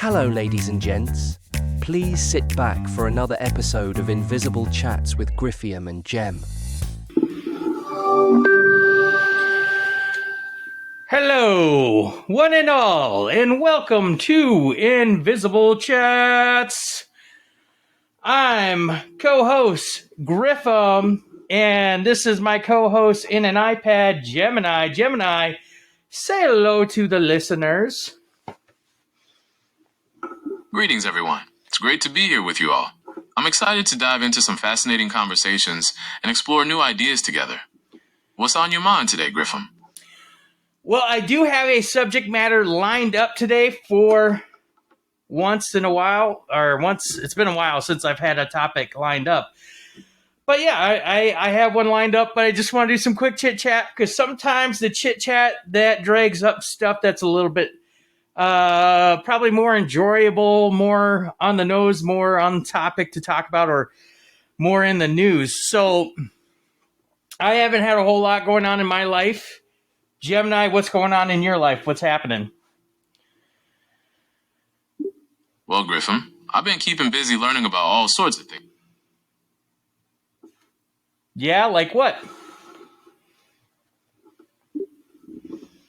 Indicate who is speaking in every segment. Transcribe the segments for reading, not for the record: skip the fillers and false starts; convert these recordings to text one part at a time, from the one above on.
Speaker 1: Hello, ladies and gents. Please sit back for another episode of Invisible Chats with Griffiam and Gem.
Speaker 2: Hello, one and all, and welcome to Invisible Chats. I'm co-host Griffiam, and this is my co-host in an iPad, Gemini. Gemini, say hello to the listeners.
Speaker 3: Greetings, everyone. It's great to be here with you all. I'm excited to dive into some fascinating conversations and explore new ideas together. What's on your mind today, Griffiam?
Speaker 2: Well, I do have a subject matter lined up today for once in a while, it's been a while since I've had a topic lined up. But yeah, I have one lined up, but I just want to do some quick chit-chat, because sometimes the chit-chat, that drags up stuff that's a little bit probably more enjoyable, more on the nose, more on topic to talk about, or more in the news. So I haven't had a whole lot going on in my life. Gemini, what's going on in your life? What's happening?
Speaker 3: Well, Griffiam, I've been keeping busy learning about all sorts of things.
Speaker 2: Yeah, like what?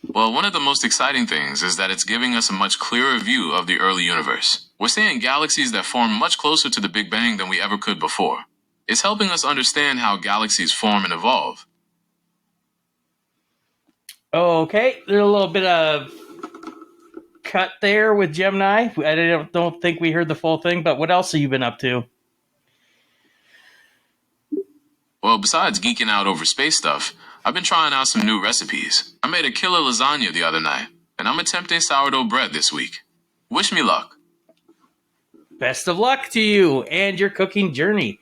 Speaker 3: Well, one of the most exciting things is that it's giving us a much clearer view of the early universe. We're seeing galaxies that form much closer to the Big Bang than we ever could before. It's helping us understand how galaxies form and evolve.
Speaker 2: Okay, there's a little bit of cut there with Gemini. I don't think we heard the full thing, but what else have you been up to?
Speaker 3: Well, besides geeking out over space stuff, I've been trying out some new recipes. I made a killer lasagna the other night, and I'm attempting sourdough bread this week. Wish me luck.
Speaker 2: Best of luck to you and your cooking journey.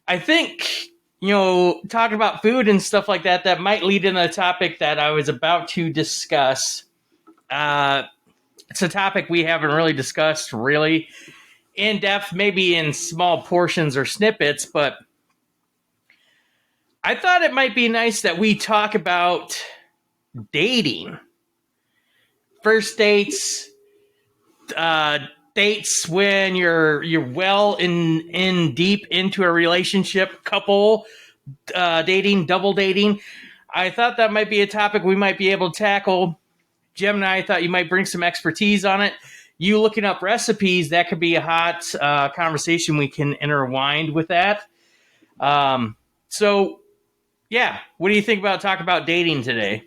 Speaker 2: I think, talking about food and stuff like that, that might lead into a topic that I was about to discuss. It's a topic we haven't really discussed really in depth, maybe in small portions or snippets, but I thought it might be nice that we talk about dating. First dates, dates when you're well in deep into a relationship, couple dating, double dating. I thought that might be a topic we might be able to tackle. Gemini, I thought you might bring some expertise on it. You looking up recipes, that could be a hot conversation we can intertwine with that. So, yeah, what do you think about talking about dating today?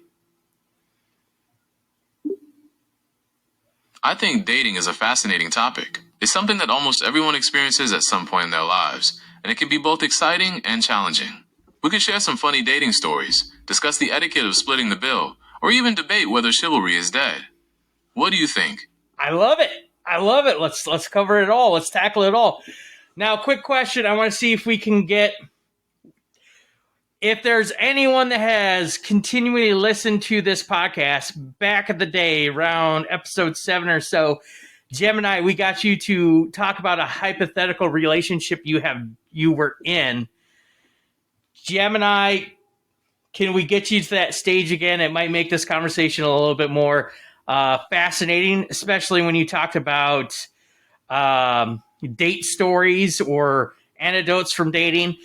Speaker 3: I think dating is a fascinating topic. It's something that almost everyone experiences at some point in their lives, and it can be both exciting and challenging. We could share some funny dating stories, discuss the etiquette of splitting the bill, or even debate whether chivalry is dead. What do you think?
Speaker 2: I love it. Let's cover it all. Let's tackle it all. Now, quick question. I want to see if we can get... If there's anyone that has continually listened to this podcast back in the day, around episode 7 or so, Gemini, we got you to talk about a hypothetical relationship you were in. Gemini, can we get you to that stage again? It might make this conversation a little bit more fascinating, especially when you talked about date stories or anecdotes from dating.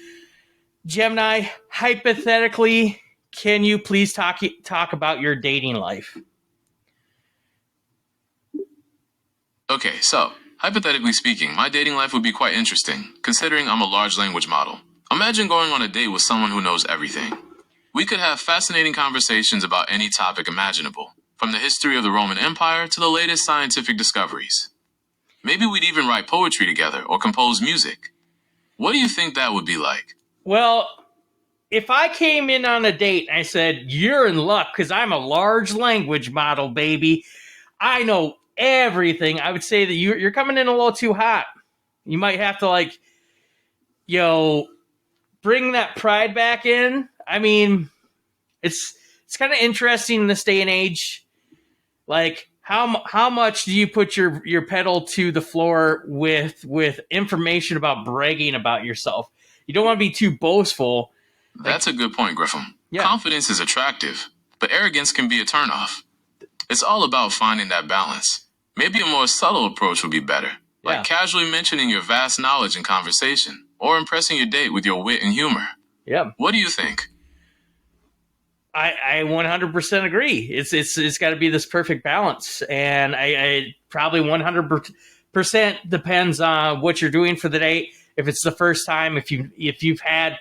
Speaker 2: Gemini, hypothetically, can you please talk about your dating life?
Speaker 3: Okay, so, hypothetically speaking, my dating life would be quite interesting, considering I'm a large language model. Imagine going on a date with someone who knows everything. We could have fascinating conversations about any topic imaginable, from the history of the Roman Empire to the latest scientific discoveries. Maybe we'd even write poetry together or compose music. What do you think that would be like?
Speaker 2: Well, if I came in on a date and I said, you're in luck because I'm a large language model, baby, I know everything, I would say that you're coming in a little too hot. You might have to, bring that pride back in. I mean, it's kind of interesting in this day and age. Like, how much do you put your pedal to the floor with information about bragging about yourself? You don't want to be too boastful.
Speaker 3: That's a good point, Griffiam.
Speaker 2: Yeah.
Speaker 3: Confidence is attractive, but arrogance can be a turnoff. It's all about finding that balance. Maybe a more subtle approach would be better, like casually mentioning your vast knowledge in conversation, or impressing your date with your wit and humor.
Speaker 2: Yeah.
Speaker 3: What do you think?
Speaker 2: I 100% agree. It's got to be this perfect balance, and I probably 100% depends on what you're doing for the date. If it's the first time, if you've had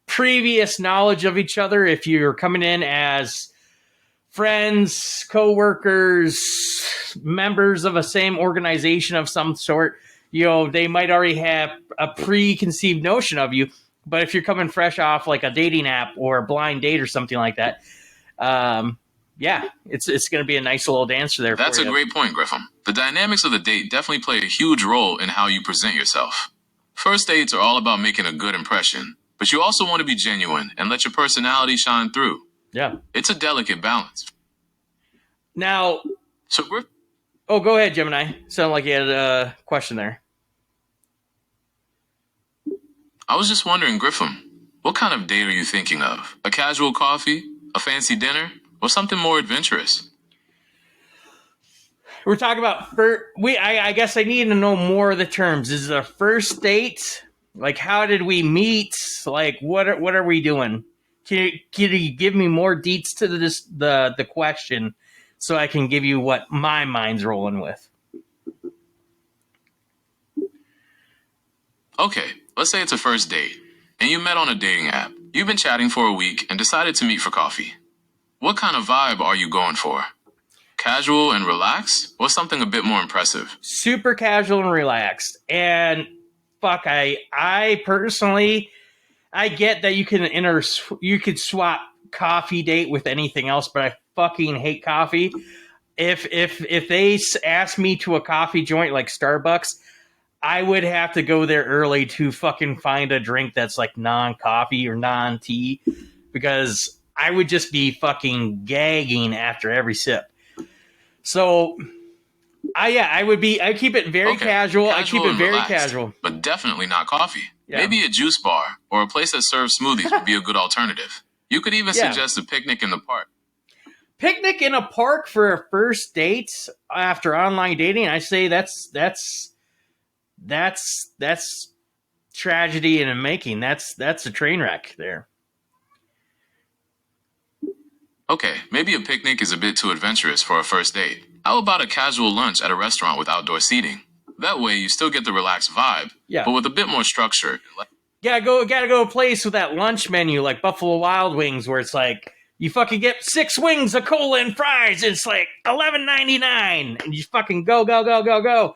Speaker 2: previous knowledge of each other, if you're coming in as friends, co-workers, members of a same organization of some sort, they might already have a preconceived notion of you. But if you're coming fresh off like a dating app or a blind date or something like that, it's going to be a nice little dancer there.
Speaker 3: That's a great point, Griffiam. The dynamics of the date definitely play a huge role in how you present yourself. First dates are all about making a good impression, but you also want to be genuine and let your personality shine through.
Speaker 2: Yeah.
Speaker 3: It's a delicate balance.
Speaker 2: Now, go ahead, Gemini. Sounded like you had a question there.
Speaker 3: I was just wondering, Griffiam, what kind of date are you thinking of? A casual coffee, a fancy dinner, or something more adventurous?
Speaker 2: We're talking about I guess I need to know more of the terms. Is it a first date? Like, how did we meet? Like, what are we doing? Can you give me more deets to the question so I can give you what my mind's rolling with?
Speaker 3: Okay, let's say it's a first date, and you met on a dating app. You've been chatting for a week and decided to meet for coffee. What kind of vibe are you going for? Casual and relaxed, or something a bit more impressive?
Speaker 2: Super casual and relaxed. And fuck, I personally, I get that you could swap coffee date with anything else, but I fucking hate coffee. If they ask me to a coffee joint like Starbucks, I would have to go there early to fucking find a drink that's like non-coffee or non-tea, because I would just be fucking gagging after every sip. So, I keep it very casual. I keep it very relaxed, casual.
Speaker 3: But definitely not coffee. Yeah. Maybe a juice bar or a place that serves smoothies would be a good alternative. You could even suggest a picnic in the park.
Speaker 2: Picnic in a park for a first date after online dating, I say that's tragedy in the making. That's a train wreck there.
Speaker 3: Okay, maybe a picnic is a bit too adventurous for a first date. How about a casual lunch at a restaurant with outdoor seating? That way you still get the relaxed vibe, but with a bit more structure.
Speaker 2: Gotta go to a place with that lunch menu like Buffalo Wild Wings, where it's like you fucking get 6 wings, a cola, and fries. And it's like $11.99, and you fucking go. Because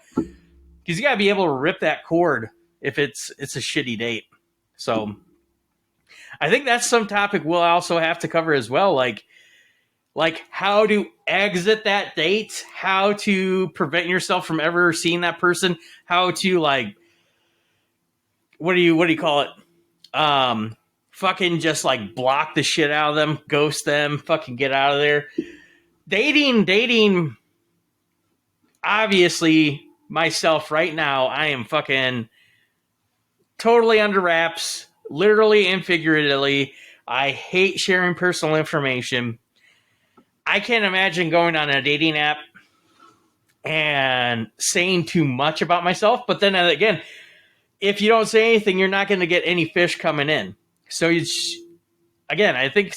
Speaker 2: you gotta be able to rip that cord if it's a shitty date. So I think that's some topic we'll also have to cover as well, like how to exit that date, how to prevent yourself from ever seeing that person, how to what do you call it? Fucking just like block the shit out of them, ghost them, fucking get out of there. Dating. Obviously, myself right now, I am fucking totally under wraps, literally and figuratively. I hate sharing personal information. I can't imagine going on a dating app and saying too much about myself. But then again, if you don't say anything, you're not going to get any fish coming in. So I think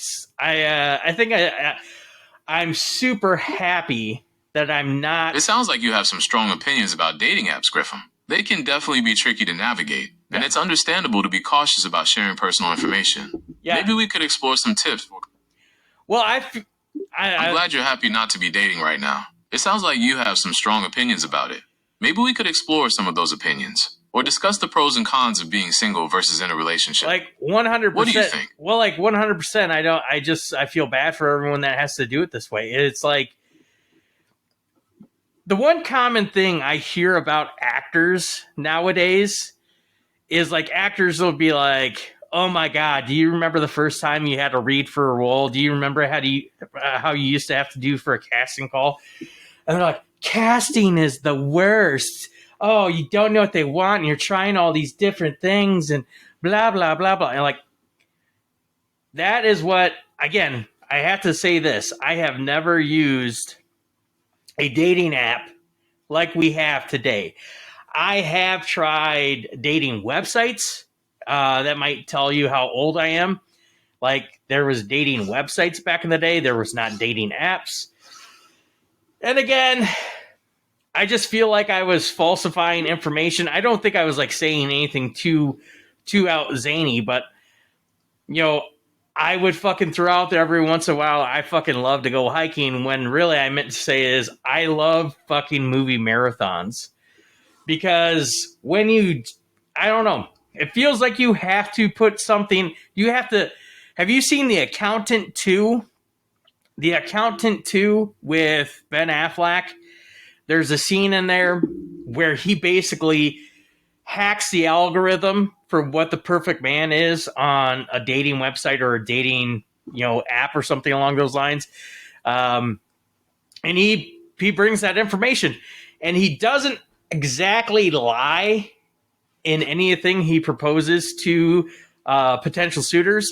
Speaker 2: I'm super happy that I'm not.
Speaker 3: It sounds like you have some strong opinions about dating apps, Griffiam. They can definitely be tricky to navigate, and it's understandable to be cautious about sharing personal information. Yeah. Maybe we could explore some tips.
Speaker 2: Well,
Speaker 3: I'm glad you're happy not to be dating right now. It sounds like you have some strong opinions about it. Maybe we could explore some of those opinions, or discuss the pros and cons of being single versus in a relationship.
Speaker 2: Like 100%.
Speaker 3: What do you think?
Speaker 2: Well, like 100%. I feel bad for everyone that has to do it this way. It's like the one common thing I hear about actors nowadays is like actors will be like, "Oh my God, do you remember the first time you had to read for a role? Do you remember how you used to have to do for a casting call?" And they're like, "Casting is the worst. Oh, you don't know what they want, and you're trying all these different things, and blah, blah, blah, blah." And like, that is what, again, I have to say this. I have never used a dating app like we have today. I have tried dating websites that might tell you how old I am. Like, there was dating websites back in the day. There was not dating apps. And again, I just feel like I was falsifying information. I don't think I was like saying anything too out zany, but you know, I would fucking throw out there every once in a while, I fucking love to go hiking, when really I meant to say is I love fucking movie marathons. Because when you, I don't know, it feels like you have to put something, you have to, have you seen The Accountant 2? The Accountant 2 with Ben Affleck? There's a scene in there where he basically hacks the algorithm for what the perfect man is on a dating website or a dating, app or something along those lines. And he brings that information, and he doesn't exactly lie in anything he proposes to potential suitors,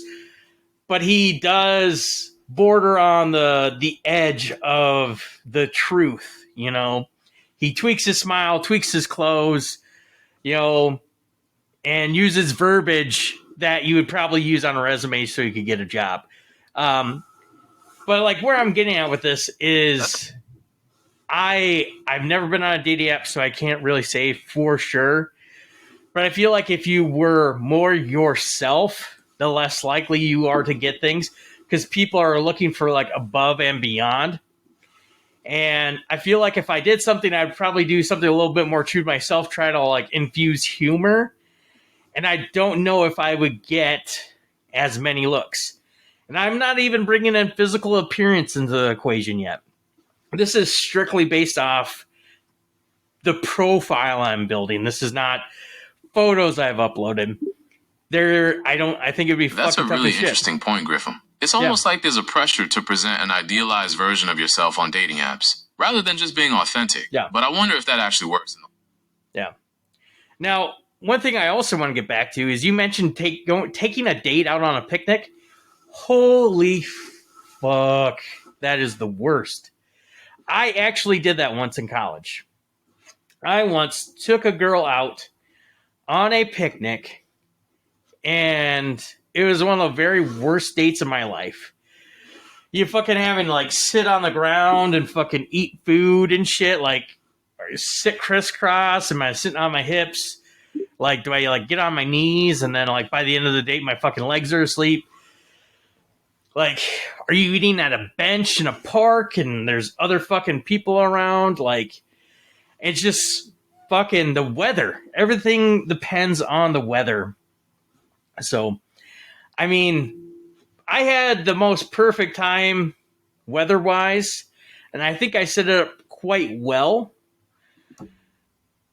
Speaker 2: but he does border on the edge of the truth. He tweaks his smile, tweaks his clothes, and uses verbiage that you would probably use on a resume so you could get a job. But like where I'm getting at with this is I've never been on a dating app, so I can't really say for sure. But I feel like if you were more yourself, the less likely you are to get things, because people are looking for like above and beyond. And I feel like if I did something, I'd probably do something a little bit more true to myself, try to like infuse humor. And I don't know if I would get as many looks. And I'm not even bringing in physical appearance into the equation yet. This is strictly based off the profile I'm building. This is not photos I've uploaded. I think it'd be
Speaker 3: That's a
Speaker 2: fucking tough
Speaker 3: really
Speaker 2: as shit.
Speaker 3: interesting point, Griffiam. It's almost like there's a pressure to present an idealized version of yourself on dating apps, rather than just being authentic.
Speaker 2: Yeah.
Speaker 3: But I wonder if that actually works.
Speaker 2: Yeah. Now, one thing I also want to get back to is you mentioned taking a date out on a picnic. Holy fuck. That is the worst. I actually did that once in college. I once took a girl out on a picnic, and it was one of the very worst dates of my life. You fucking having to like sit on the ground and fucking eat food and shit, like sit crisscross. Am I sitting on my hips? Like, do I like get on my knees, and then like by the end of the day my fucking legs are asleep? Like, are you eating at a bench in a park and there's other fucking people around? Like, it's just fucking the weather. Everything depends on the weather. So, I mean, I had the most perfect time weather-wise, and I think I set it up quite well.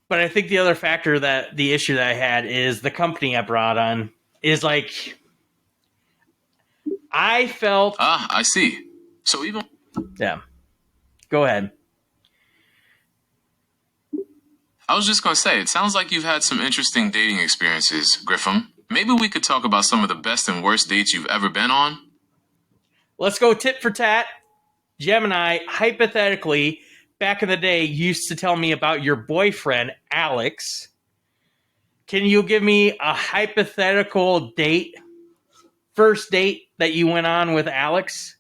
Speaker 2: But I think the other factor the issue that I had is the company I brought on is like, I felt...
Speaker 3: I see. So even...
Speaker 2: Yeah. Go ahead.
Speaker 3: I was just going to say, it sounds like you've had some interesting dating experiences, Griffiam. Maybe we could talk about some of the best and worst dates you've ever been on?
Speaker 2: Let's go tit for tat. Gemini, hypothetically, back in the day, used to tell me about your boyfriend, Alex. Can you give me a hypothetical date, first date that you went on with Alex?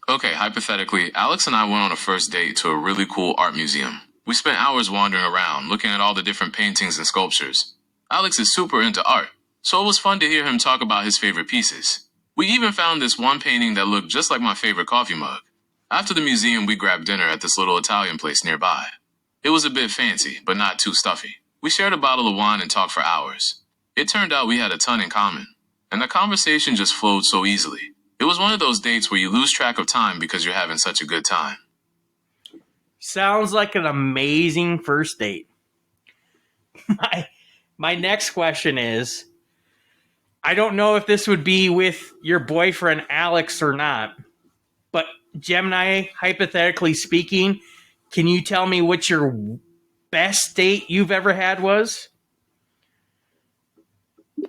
Speaker 3: Okay, hypothetically, Alex and I went on a first date to a really cool art museum. We spent hours wandering around, looking at all the different paintings and sculptures. Alex is super into art, so it was fun to hear him talk about his favorite pieces. We even found this one painting that looked just like my favorite coffee mug. After the museum, we grabbed dinner at this little Italian place nearby. It was a bit fancy, but not too stuffy. We shared a bottle of wine and talked for hours. It turned out we had a ton in common, and the conversation just flowed so easily. It was one of those dates where you lose track of time because you're having such a good time.
Speaker 2: Sounds like an amazing first date. My next question is, I don't know if this would be with your boyfriend Alex or not, but Gemini, hypothetically speaking, can you tell me what your best date you've ever had was?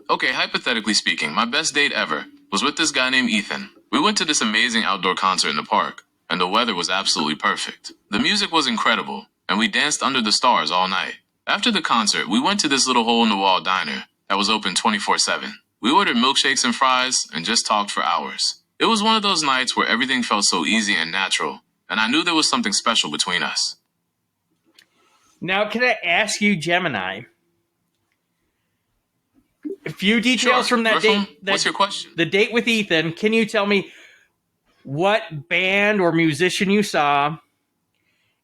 Speaker 3: Okay, hypothetically speaking, my best date ever was with this guy named Ethan. We went to this amazing outdoor concert in the park. and the weather was absolutely perfect. The music was incredible, and we danced under the stars all night. After the concert, we went to this little hole-in-the-wall diner that was open 24/7. We ordered milkshakes and fries and just talked for hours. It was one of those nights where everything felt so easy and natural, and I knew there was something special between us.
Speaker 2: Now, can I ask you, Gemini, a few details
Speaker 3: Sure.
Speaker 2: from that
Speaker 3: Griffin,
Speaker 2: date?
Speaker 3: what's your question?
Speaker 2: The date with Ethan. Can you tell me what band or musician you saw?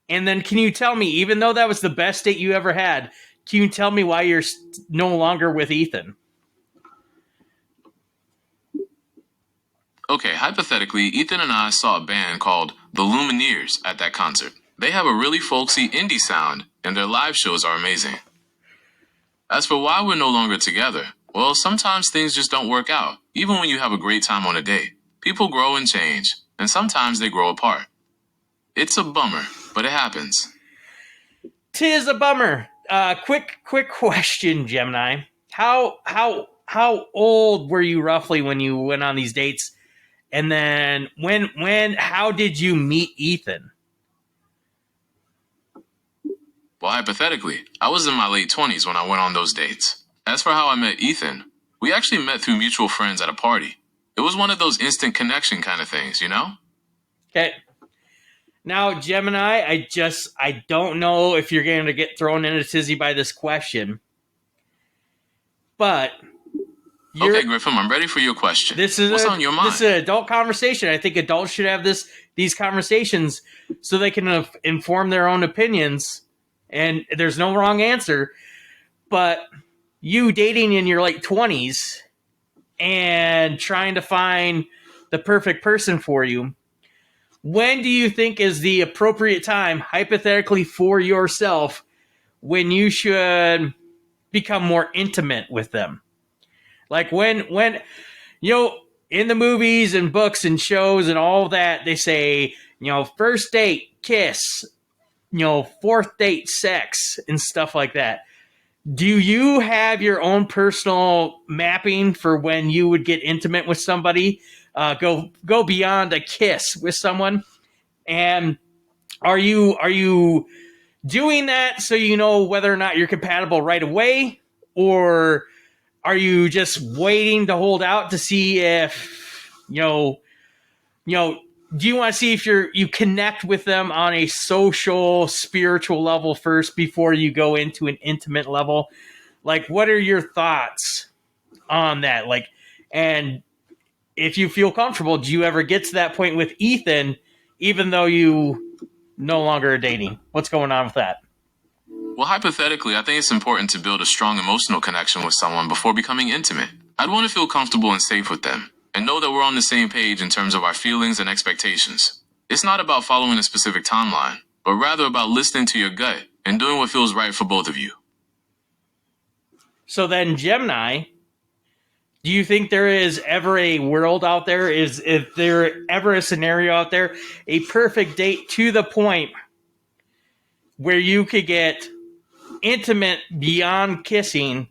Speaker 2: And then can you tell me, even though that was the best date you ever had, can you tell me why you're no longer with Ethan?
Speaker 3: Okay, hypothetically, Ethan and I saw a band called The Lumineers at that concert. They have a really folksy indie sound, and their live shows are amazing. As for why we're no longer together, well, sometimes things just don't work out, even when you have a great time on a date. People grow and change, and sometimes they grow apart. It's a bummer, but it happens.
Speaker 2: 'Tis a bummer. Quick question, Gemini. How old were you roughly when you went on these dates? And then how did you meet Ethan?
Speaker 3: Well, hypothetically, I was in my late 20s when I went on those dates. As for how I met Ethan, we actually met through mutual friends at a party. It was one of those instant connection kind of things, you know?
Speaker 2: Okay. Now, Gemini, I don't know if you're going to get thrown in a tizzy by this question, but
Speaker 3: Okay, Griffin, I'm ready for your question. What's on your mind?
Speaker 2: This is an adult conversation. I think adults should have these conversations so they can inform their own opinions. And there's no wrong answer. But you dating in your late 20s and trying to find the perfect person for you, when do you think is the appropriate time, hypothetically for yourself, when you should become more intimate with them? Like when in the movies and books and shows and all that, they say, first date, kiss, fourth date, sex, and stuff like that. Do you have your own personal mapping for when you would get intimate with somebody? Go beyond a kiss with someone? And are you doing that so you know whether or not you're compatible right away? Or are you just waiting to hold out to see if, do you want to see if you connect with them on a social, spiritual level first before you go into an intimate level? Like, what are your thoughts on that? Like, and if you feel comfortable, do you ever get to that point with Ethan, even though you no longer are dating? What's going on with that?
Speaker 3: Well, hypothetically, I think it's important to build a strong emotional connection with someone before becoming intimate. I'd want to feel comfortable and safe with them, and know that we're on the same page in terms of our feelings and expectations. It's not about following a specific timeline, but rather about listening to your gut and doing what feels right for both of you.
Speaker 2: So then, Gemini, do you think there is ever a world out there? Is there ever a scenario out there, a perfect date to the point where you could get intimate beyond kissing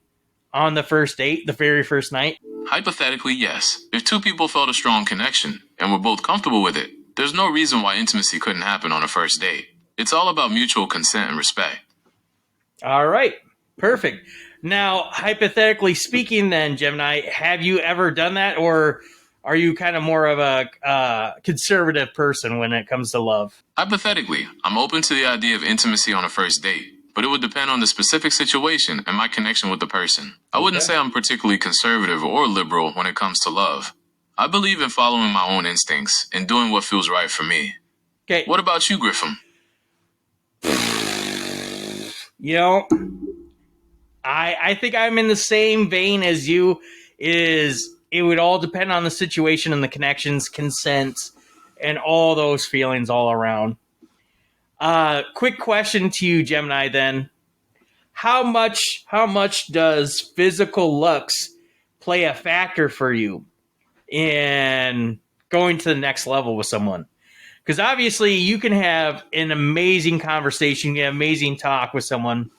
Speaker 2: on the first date, the very first night?
Speaker 3: Hypothetically, yes. If two people felt a strong connection and were both comfortable with it, there's no reason why intimacy couldn't happen on a first date. It's all about mutual consent and respect.
Speaker 2: All right. Perfect. Now, hypothetically speaking then, Gemini, have you ever done that, or are you kind of more of a conservative person when it comes to love?
Speaker 3: Hypothetically, I'm open to the idea of intimacy on a first date, but it would depend on the specific situation and my connection with the person. I wouldn't say I'm particularly conservative or liberal when it comes to love. I believe in following my own instincts and doing what feels right for me.
Speaker 2: Okay.
Speaker 3: What about you, Griffin?
Speaker 2: I think I'm in the same vein as you. It would all depend on the situation and the connections, consent, and all those feelings all around. Quick question to you, Gemini, then. How much does physical looks play a factor for you in going to the next level with someone? Because obviously you can have an amazing conversation, an amazing talk with someone,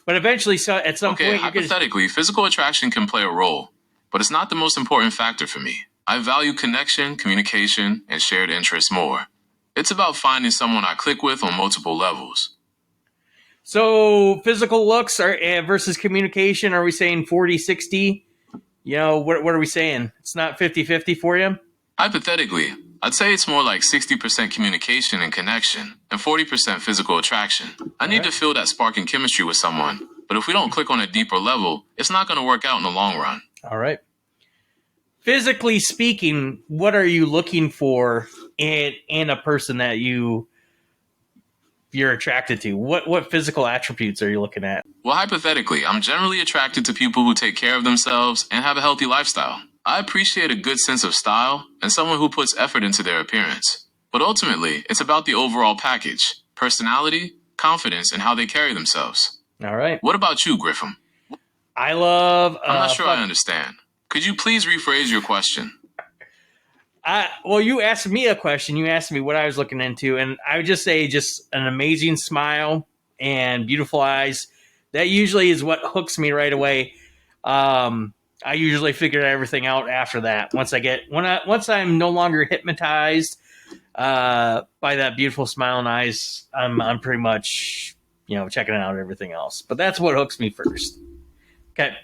Speaker 2: but eventually at some point...
Speaker 3: hypothetically, physical attraction can play a role, but it's not the most important factor for me. I value connection, communication, and shared interests more. It's about finding someone I click with on multiple levels.
Speaker 2: So physical looks are versus communication, are we saying 40-60? You know, what are we saying? It's not 50-50 for you?
Speaker 3: Hypothetically, I'd say it's more like 60% communication and connection and 40% physical attraction. I need to feel that spark in chemistry with someone, but if we don't click on a deeper level, it's not going to work out in the long run.
Speaker 2: All right. Physically speaking, what are you looking for in a person that you're attracted to? What physical attributes are you looking at?
Speaker 3: Well, hypothetically, I'm generally attracted to people who take care of themselves and have a healthy lifestyle. I appreciate a good sense of style and someone who puts effort into their appearance. But ultimately, it's about the overall package, personality, confidence, and how they carry themselves.
Speaker 2: All right.
Speaker 3: What about you, Griffiam?
Speaker 2: I love...
Speaker 3: I'm not sure I understand. Could you please rephrase your question?
Speaker 2: Well, you asked me a question. You asked me what I was looking into, and I would just say just an amazing smile and beautiful eyes. That usually is what hooks me right away. I usually figure everything out after that. Once I'm no longer hypnotized by that beautiful smile and eyes, I'm pretty much checking out everything else. But that's what hooks me first. Okay.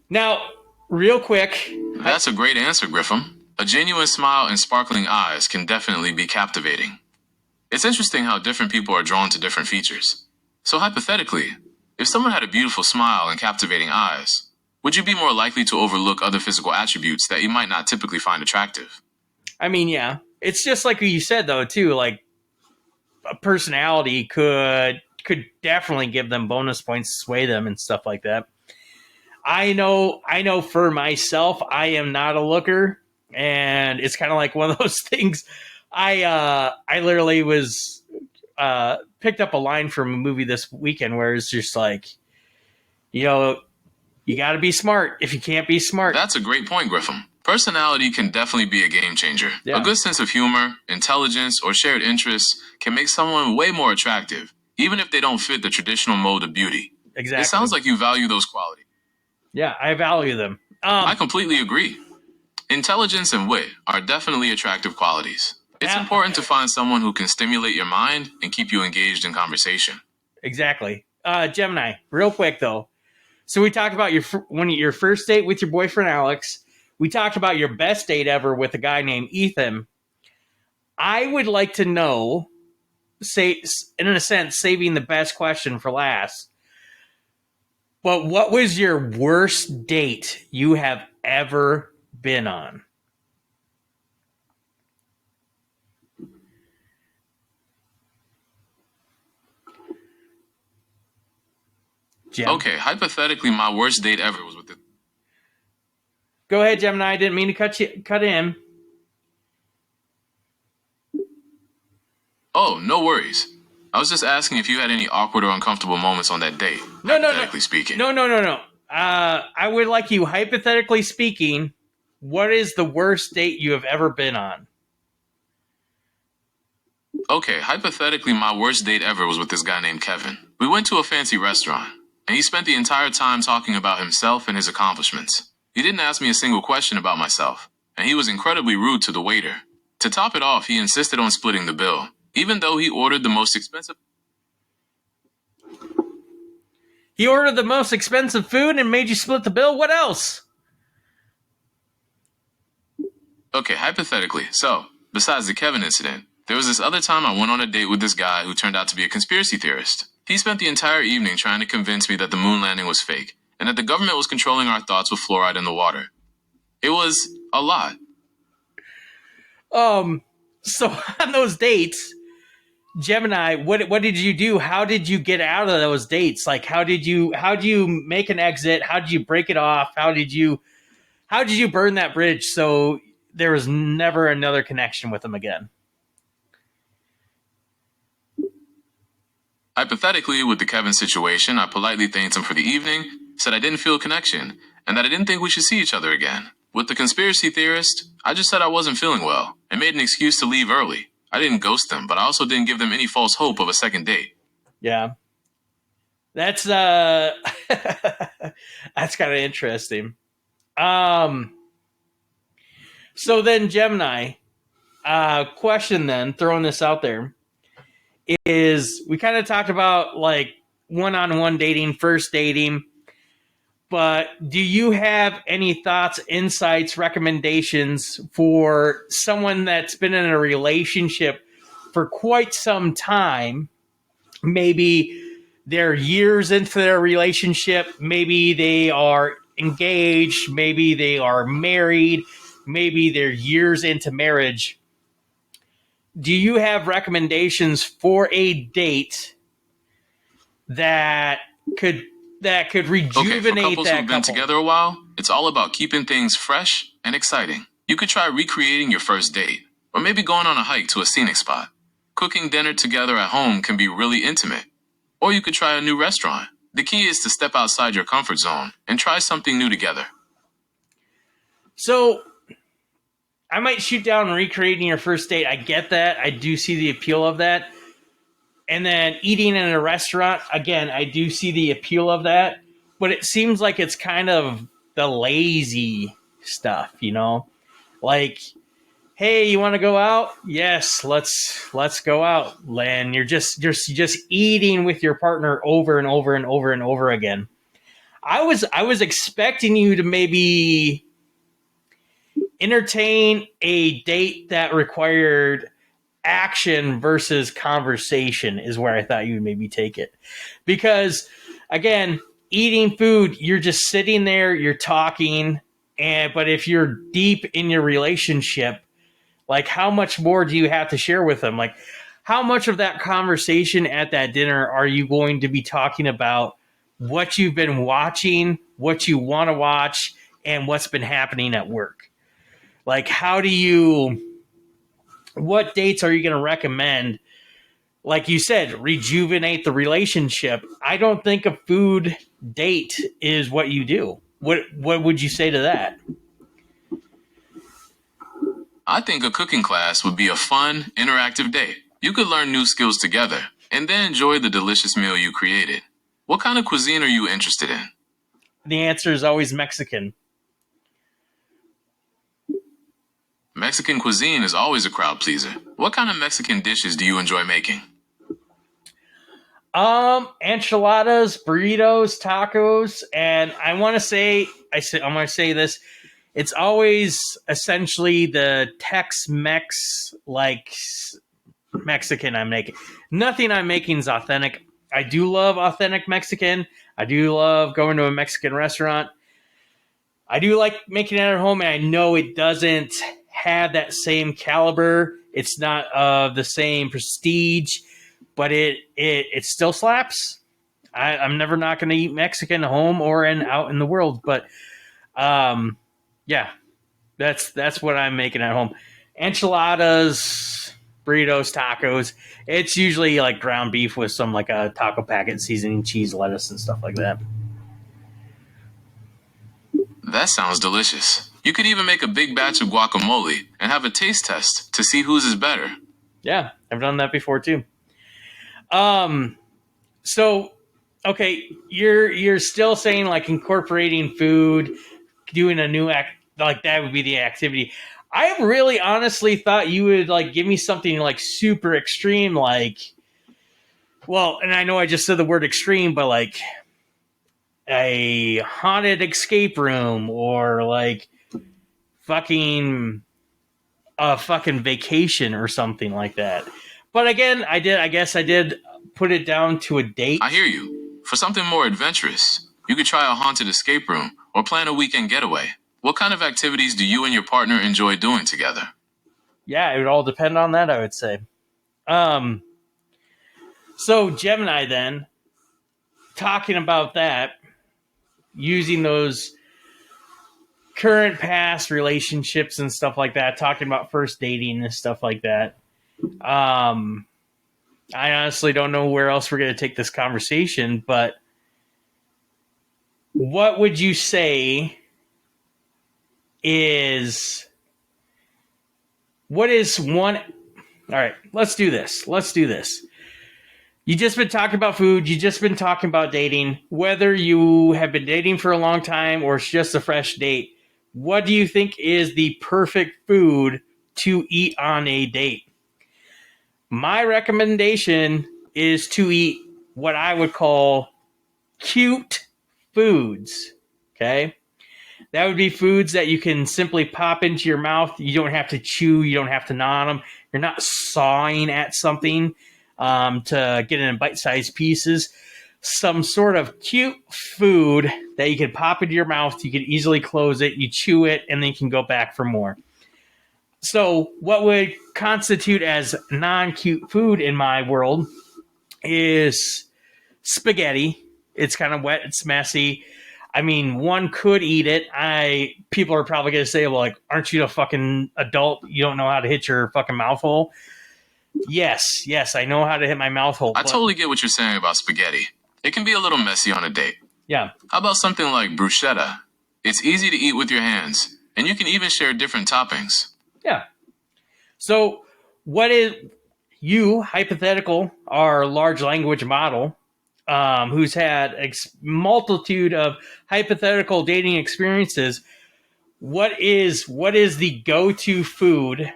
Speaker 2: Now, real quick.
Speaker 3: That's a great answer, Griffiam. A genuine smile and sparkling eyes can definitely be captivating. It's interesting how different people are drawn to different features. So hypothetically, if someone had a beautiful smile and captivating eyes, would you be more likely to overlook other physical attributes that you might not typically find attractive?
Speaker 2: I mean, yeah. It's just like you said, though, too. Like, a personality could definitely give them bonus points, sway them, and stuff like that. I know for myself, I am not a looker. And it's kind of like one of those things. I literally was picked up a line from a movie this weekend where it's just like, you got to be smart if you can't be smart.
Speaker 3: That's a great point, Griffiam. Personality can definitely be a game changer.
Speaker 2: Yeah.
Speaker 3: A good sense of humor, intelligence, or shared interests can make someone way more attractive, even if they don't fit the traditional mold of beauty.
Speaker 2: Exactly.
Speaker 3: It sounds like you value those qualities.
Speaker 2: Yeah, I value them.
Speaker 3: I completely agree. Intelligence and wit are definitely attractive qualities. It's important to find someone who can stimulate your mind and keep you engaged in conversation.
Speaker 2: Exactly. Gemini, real quick though. So we talked about your first date with your boyfriend Alex. We talked about your best date ever with a guy named Ethan. I would like to know, in a sense, saving the best question for last. But what was your worst date you have ever been on? Gem?
Speaker 3: Okay, hypothetically, my worst date ever was with the...
Speaker 2: Go ahead, Gemini. I didn't mean to cut in.
Speaker 3: Oh, no worries. I was just asking if you had any awkward or uncomfortable moments on that date.
Speaker 2: No.
Speaker 3: Hypothetically speaking.
Speaker 2: No. I would like you, hypothetically speaking, what is the worst date you have ever been on?
Speaker 3: Okay, hypothetically, my worst date ever was with this guy named Kevin. We went to a fancy restaurant, and he spent the entire time talking about himself and his accomplishments. He didn't ask me a single question about myself, and he was incredibly rude to the waiter. To top it off, he insisted on splitting the bill, even though he ordered the most expensive...
Speaker 2: He ordered the most expensive food and made you split the bill? What else?
Speaker 3: Okay, hypothetically, so, besides the Kevin incident, there was this other time I went on a date with this guy who turned out to be a conspiracy theorist. He spent the entire evening trying to convince me that the moon landing was fake, and that the government was controlling our thoughts with fluoride in the water. It was a lot.
Speaker 2: So on those dates, Gemini, what did you do? How did you get out of those dates? Like, how do you make an exit? How did you break it off? How did you burn that bridge so there was never another connection with him again?
Speaker 3: Hypothetically, with the Kevin situation, I politely thanked him for the evening, said I didn't feel a connection, and that I didn't think we should see each other again. With the conspiracy theorist, I just said I wasn't feeling well, and made an excuse to leave early. I didn't ghost them, but I also didn't give them any false hope of a second date.
Speaker 2: Yeah. That's that's kind of interesting. So then, Gemini, Question then, throwing this out there, is we kind of talked about like one-on-one dating, first dating, but do you have any thoughts, insights, recommendations for someone that's been in a relationship for quite some time? Maybe they're years into their relationship, maybe they are engaged, maybe they are married, maybe they're years into marriage. Do you have recommendations for a date that could
Speaker 3: Okay, for
Speaker 2: rejuvenate
Speaker 3: couples
Speaker 2: that
Speaker 3: who've been
Speaker 2: couple?
Speaker 3: together a while, it's all about keeping things fresh and exciting. You could try recreating your first date, or maybe going on a hike to a scenic spot. Cooking dinner together at home can be really intimate. Or you could try a new restaurant. The key is to step outside your comfort zone and try something new together.
Speaker 2: So I might shoot down recreating your first date. I get that. I do see the appeal of that. And then eating in a restaurant, again, I do see the appeal of that. But it seems like it's kind of the lazy stuff, you know? Like, hey, you want to go out? Yes, let's go out. And you're just eating with your partner over and over and over and over again. I was expecting you to maybe entertain a date that required action versus conversation is where I thought you would maybe take it. Because again, eating food, you're just sitting there, you're talking, but if you're deep in your relationship, like how much more do you have to share with them? Like how much of that conversation at that dinner are you going to be talking about what you've been watching, what you want to watch, and what's been happening at work? Like what dates are you going to recommend? Like you said, rejuvenate the relationship. I don't think a food date is what you do. What would you say to that?
Speaker 3: I think a cooking class would be a fun, interactive date. You could learn new skills together and then enjoy the delicious meal you created. What kind of cuisine are you interested in?
Speaker 2: The answer is always Mexican.
Speaker 3: Mexican cuisine is always a crowd pleaser. What kind of Mexican dishes do you enjoy making?
Speaker 2: Enchiladas, burritos, tacos, and I'm gonna say this. It's always essentially the Tex-Mex like Mexican I'm making. Nothing I'm making is authentic. I do love authentic Mexican. I do love going to a Mexican restaurant. I do like making it at home, and I know it doesn't have that same caliber. It's not of the same prestige, but it still slaps. I'm never not going to eat Mexican at home or out in the world, but yeah, that's what I'm making at home. Enchiladas, burritos, tacos. It's usually like ground beef with some like a taco packet seasoning, cheese, lettuce, and stuff like that.
Speaker 3: That sounds delicious. You could even make a big batch of guacamole and have a taste test to see whose is better.
Speaker 2: Yeah, I've done that before too. So okay, you're still saying like incorporating food, doing a new act, like that would be the activity. I really honestly thought you would like give me something like super extreme, like, well, and I know I just said the word extreme, but like a haunted escape room or like fucking a fucking vacation or something like that. But again, I guess I did put it down to a date.
Speaker 3: I hear you. For something more adventurous, you could try a haunted escape room or plan a weekend getaway. What kind of activities do you and your partner enjoy doing together?
Speaker 2: Yeah, it would all depend on that, I would say. So Gemini then, talking about that, using those current past relationships and stuff like that, talking about first dating and stuff like that. I honestly don't know where else we're going to take this conversation, but what would you say is one? All right, let's do this. You just been talking about food. You just been talking about dating. Whether you have been dating for a long time or it's just a fresh date, what do you think is the perfect food to eat on a date. My recommendation is to eat what I would call cute foods. Okay? That would be foods that you can simply pop into your mouth. You don't have to chew. You don't have to gnaw on them. You're not sawing at something to get it in bite-sized pieces. Some sort of cute food that you can pop into your mouth. You can easily close it. You chew it, and then you can go back for more. So what would constitute as non-cute food in my world is spaghetti. It's kind of wet. It's messy. I mean, one could eat it. People are probably going to say, well, like, aren't you a fucking adult? You don't know how to hit your fucking mouth hole? Yes, I know how to hit my mouth hole.
Speaker 3: I totally get what you're saying about spaghetti. It can be a little messy on a date.
Speaker 2: Yeah.
Speaker 3: How about something like bruschetta? It's easy to eat with your hands, and you can even share different toppings.
Speaker 2: Yeah. So what is you, hypothetical, our large language model, who's had multitude of hypothetical dating experiences, what is the go-to food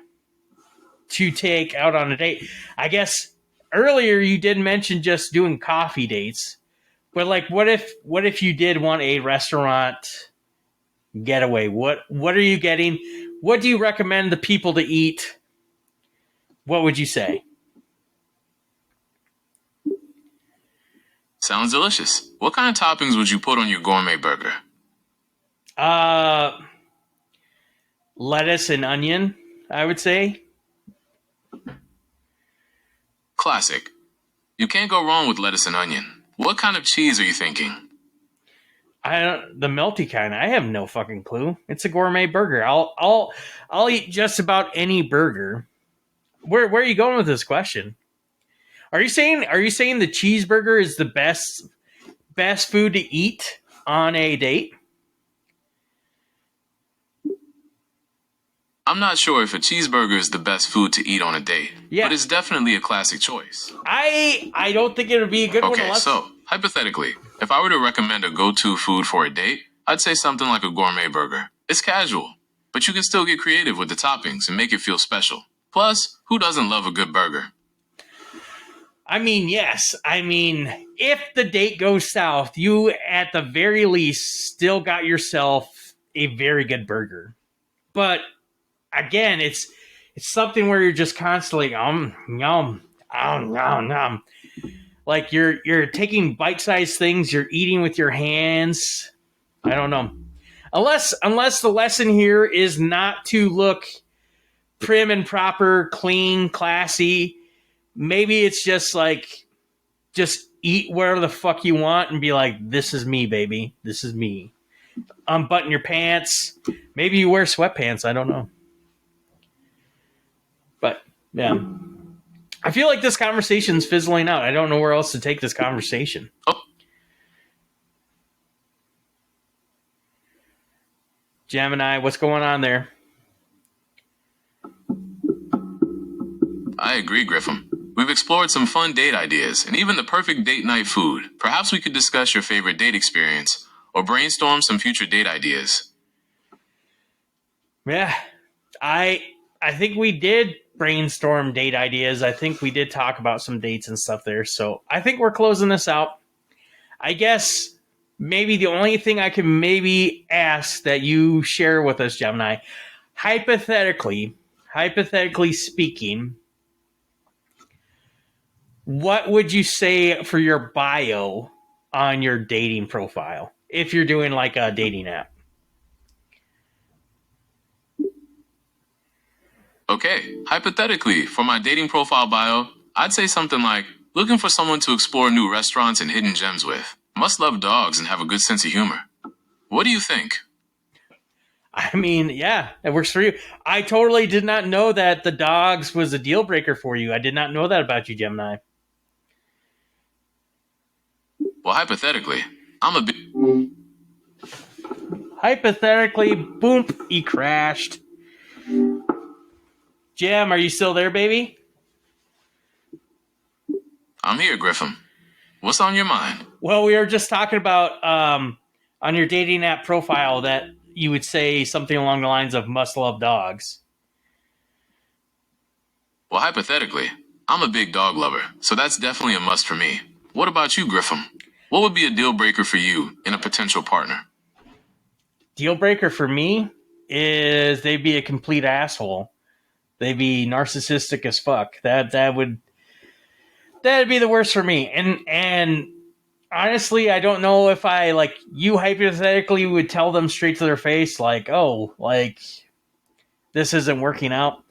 Speaker 2: to take out on a date? I guess earlier you did mention just doing coffee dates, but like, what if you did want a restaurant getaway? What are you getting? What do you recommend the people to eat? What would you say?
Speaker 3: Sounds delicious. What kind of toppings would you put on your gourmet burger?
Speaker 2: Lettuce and onion, I would say.
Speaker 3: Classic. You can't go wrong with lettuce and onion. What kind of cheese are you thinking?
Speaker 2: The melty kind. I have no fucking clue. It's a gourmet burger. I'll eat just about any burger. Where are you going with this question? Are you saying the cheeseburger is the best food to eat on a date?
Speaker 3: I'm not sure if a cheeseburger is the best food to eat on a date,
Speaker 2: yeah,
Speaker 3: but it's definitely a classic choice.
Speaker 2: I don't think it would be a good one.
Speaker 3: Okay, so, hypothetically, if I were to recommend a go-to food for a date, I'd say something like a gourmet burger. It's casual, but you can still get creative with the toppings and make it feel special. Plus, who doesn't love a good burger?
Speaker 2: I mean, yes. I mean, if the date goes south, you at the very least still got yourself a very good burger. But again, it's something where you're just constantly yum. Like you're taking bite-sized things, you're eating with your hands. I don't know. Unless the lesson here is not to look prim and proper, clean, classy. Maybe it's just like, just eat whatever the fuck you want and be like, this is me, baby. This is me. Unbutton your pants. Maybe you wear sweatpants. I don't know. But, yeah. I feel like this conversation's fizzling out. I don't know where else to take this conversation.
Speaker 3: Oh.
Speaker 2: Gemini, what's going on there?
Speaker 3: I agree, Griffiam. We've explored some fun date ideas and even the perfect date night food. Perhaps we could discuss your favorite date experience or brainstorm some future date ideas.
Speaker 2: Yeah, I think we did brainstorm date ideas. I think we did talk about some dates and stuff there. So I think we're closing this out. I guess maybe the only thing I can maybe ask that you share with us, Gemini, hypothetically speaking, what would you say for your bio on your dating profile if you're doing like a dating app?
Speaker 3: Okay, hypothetically, for my dating profile bio, I'd say something like, looking for someone to explore new restaurants and hidden gems with. Must love dogs and have a good sense of humor. What do you think?
Speaker 2: I mean, yeah, it works for you. I totally did not know that the dogs was a deal breaker for you. I did not know that about you, Gemini.
Speaker 3: Well, hypothetically, I'm a bit...
Speaker 2: Hypothetically, boom, he crashed. Gem, are you still there, baby?
Speaker 3: I'm here, Griffiam. What's on your mind?
Speaker 2: Well, we were just talking about on your dating app profile that you would say something along the lines of must love dogs.
Speaker 3: Well, hypothetically, I'm a big dog lover, so that's definitely a must for me. What about you, Griffin? What would be a deal breaker for you in a potential partner?
Speaker 2: Deal breaker for me is they'd be a complete asshole. They'd be narcissistic as fuck. That'd be the worst for me. And honestly, I don't know if I, like, you hypothetically would tell them straight to their face, like, oh, like, this isn't working out.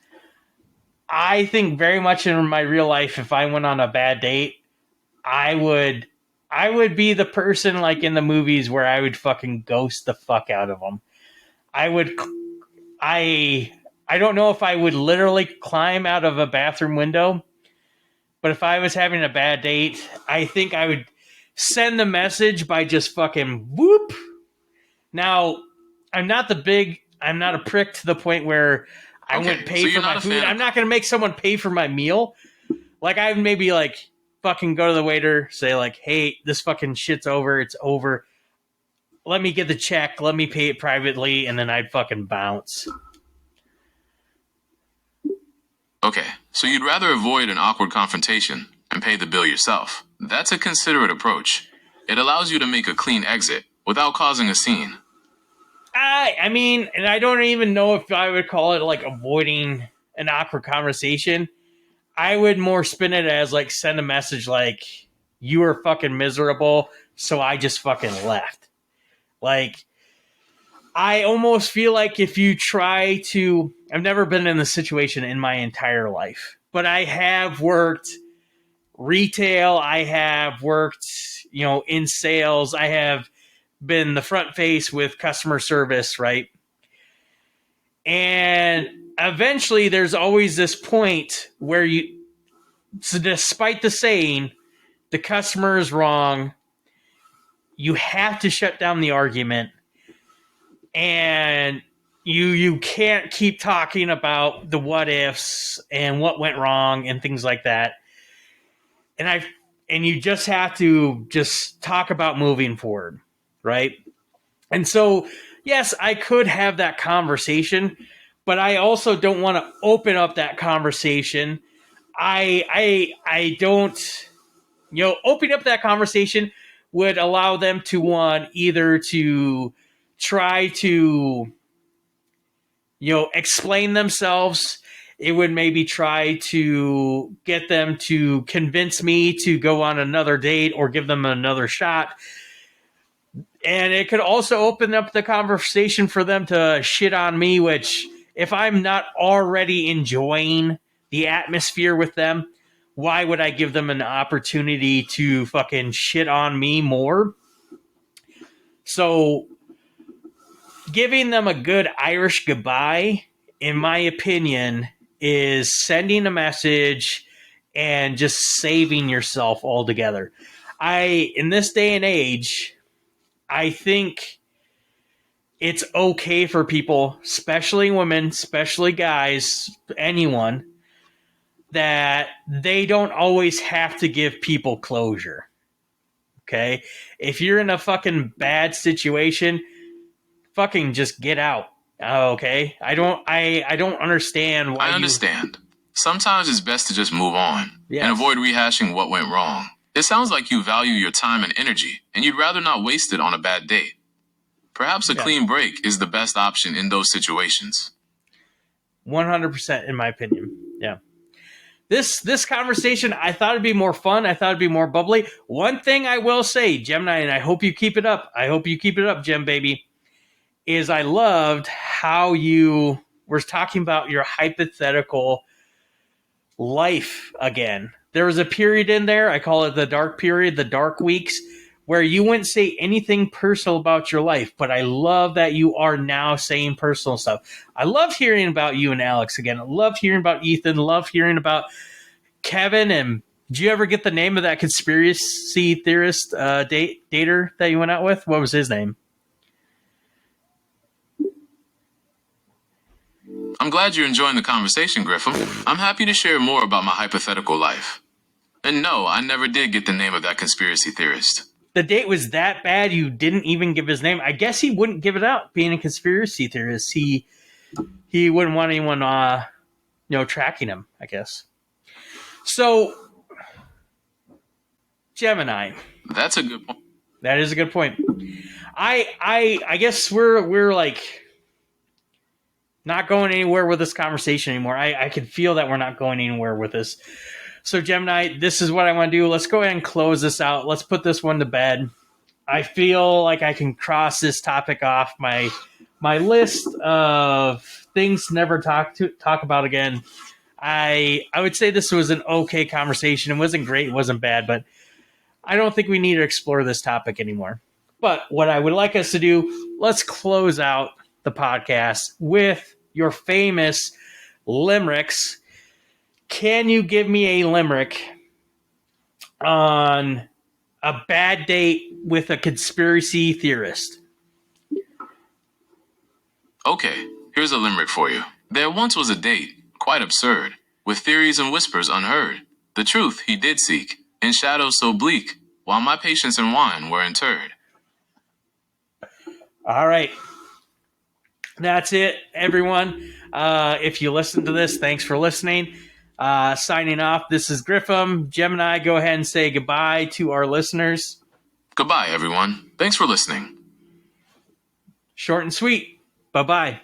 Speaker 2: I think very much in my real life, if I went on a bad date, I would be the person like in the movies where I would fucking ghost the fuck out of them. I don't know if I would literally climb out of a bathroom window, but if I was having a bad date, I think I would send the message by just fucking whoop. Now, I'm not a prick to the point where I wouldn't pay for my food. I'm not going to make someone pay for my meal. Like, I would maybe, like, fucking go to the waiter, say, like, hey, this fucking shit's over. It's over. Let me get the check. Let me pay it privately. And then I'd fucking bounce.
Speaker 3: Okay, so you'd rather avoid an awkward confrontation and pay the bill yourself. That's a considerate approach. It allows you to make a clean exit without causing a scene.
Speaker 2: I mean, and I don't even know if I would call it, like, avoiding an awkward conversation. I would more spin it as, like, send a message like, you are fucking miserable, so I just fucking left. Like, I almost feel like if you try to... I've never been in this situation in my entire life, but I have worked retail. I have worked, in sales. I have been the front face with customer service, right? And eventually there's always this point where so despite the saying, the customer is wrong, you have to shut down the argument, and you can't keep talking about the what ifs and what went wrong and things like that. And you just have to just talk about moving forward, right? And so, yes, I could have that conversation, but I also don't want to open up that conversation. I don't, opening up that conversation would allow them to either to try to, explain themselves. It would maybe try to get them to convince me to go on another date or give them another shot. And it could also open up the conversation for them to shit on me, which, if I'm not already enjoying the atmosphere with them, why would I give them an opportunity to fucking shit on me more? So, giving them a good Irish goodbye, in my opinion, is sending a message and just saving yourself altogether. In this day and age, I think it's okay for people, especially women, especially guys, anyone, that they don't always have to give people closure. Okay? If you're in a fucking bad situation, fucking just get out. Okay? I don't understand why.
Speaker 3: I understand. Sometimes it's best to just move on and avoid rehashing what went wrong. It sounds like you value your time and energy, and you'd rather not waste it on a bad date. Perhaps a clean break is the best option in those situations.
Speaker 2: 100% in my opinion. Yeah. This conversation, I thought it'd be more fun. I thought it'd be more bubbly. One thing I will say, Gemini, and I hope you keep it up. I hope you keep it up, Gem baby, is I loved how you were talking about your hypothetical life again. There was a period in there, I call it the dark period, the dark weeks, where you wouldn't say anything personal about your life, but I love that you are now saying personal stuff. I love hearing about you and Alex again. I love hearing about Ethan. Love hearing about Kevin. And did you ever get the name of that conspiracy theorist dater that you went out with? What was his name?
Speaker 3: I'm glad you're enjoying the conversation, Griffin. I'm happy to share more about my hypothetical life. And no, I never did get the name of that conspiracy theorist.
Speaker 2: The date was that bad you didn't even give his name. I guess he wouldn't give it out, being a conspiracy theorist. He wouldn't want anyone, tracking him, I guess. So, Gemini.
Speaker 3: That's a good point.
Speaker 2: That is a good point. I guess we're like not going anywhere with this conversation anymore. I can feel that we're not going anywhere with this. So, Gemini, this is what I want to do. Let's go ahead and close this out. Let's put this one to bed. I feel like I can cross this topic off my list of things to never talk about again. I would say this was an okay conversation. It wasn't great, it wasn't bad, but I don't think we need to explore this topic anymore. But what I would like us to do, let's close out the podcast with your famous limericks. Can you give me a limerick on a bad date with a conspiracy theorist?
Speaker 3: Okay, here's a limerick for you. There once was a date, quite absurd, with theories and whispers unheard. The truth he did seek, in shadows so bleak, while my patience and wine were interred.
Speaker 2: All right. That's it, everyone. If you listen to this, thanks for listening. Signing off, this is Griffiam. Gemini, go ahead and say goodbye to our listeners.
Speaker 3: Goodbye, everyone. Thanks for listening.
Speaker 2: Short and sweet. Bye-bye.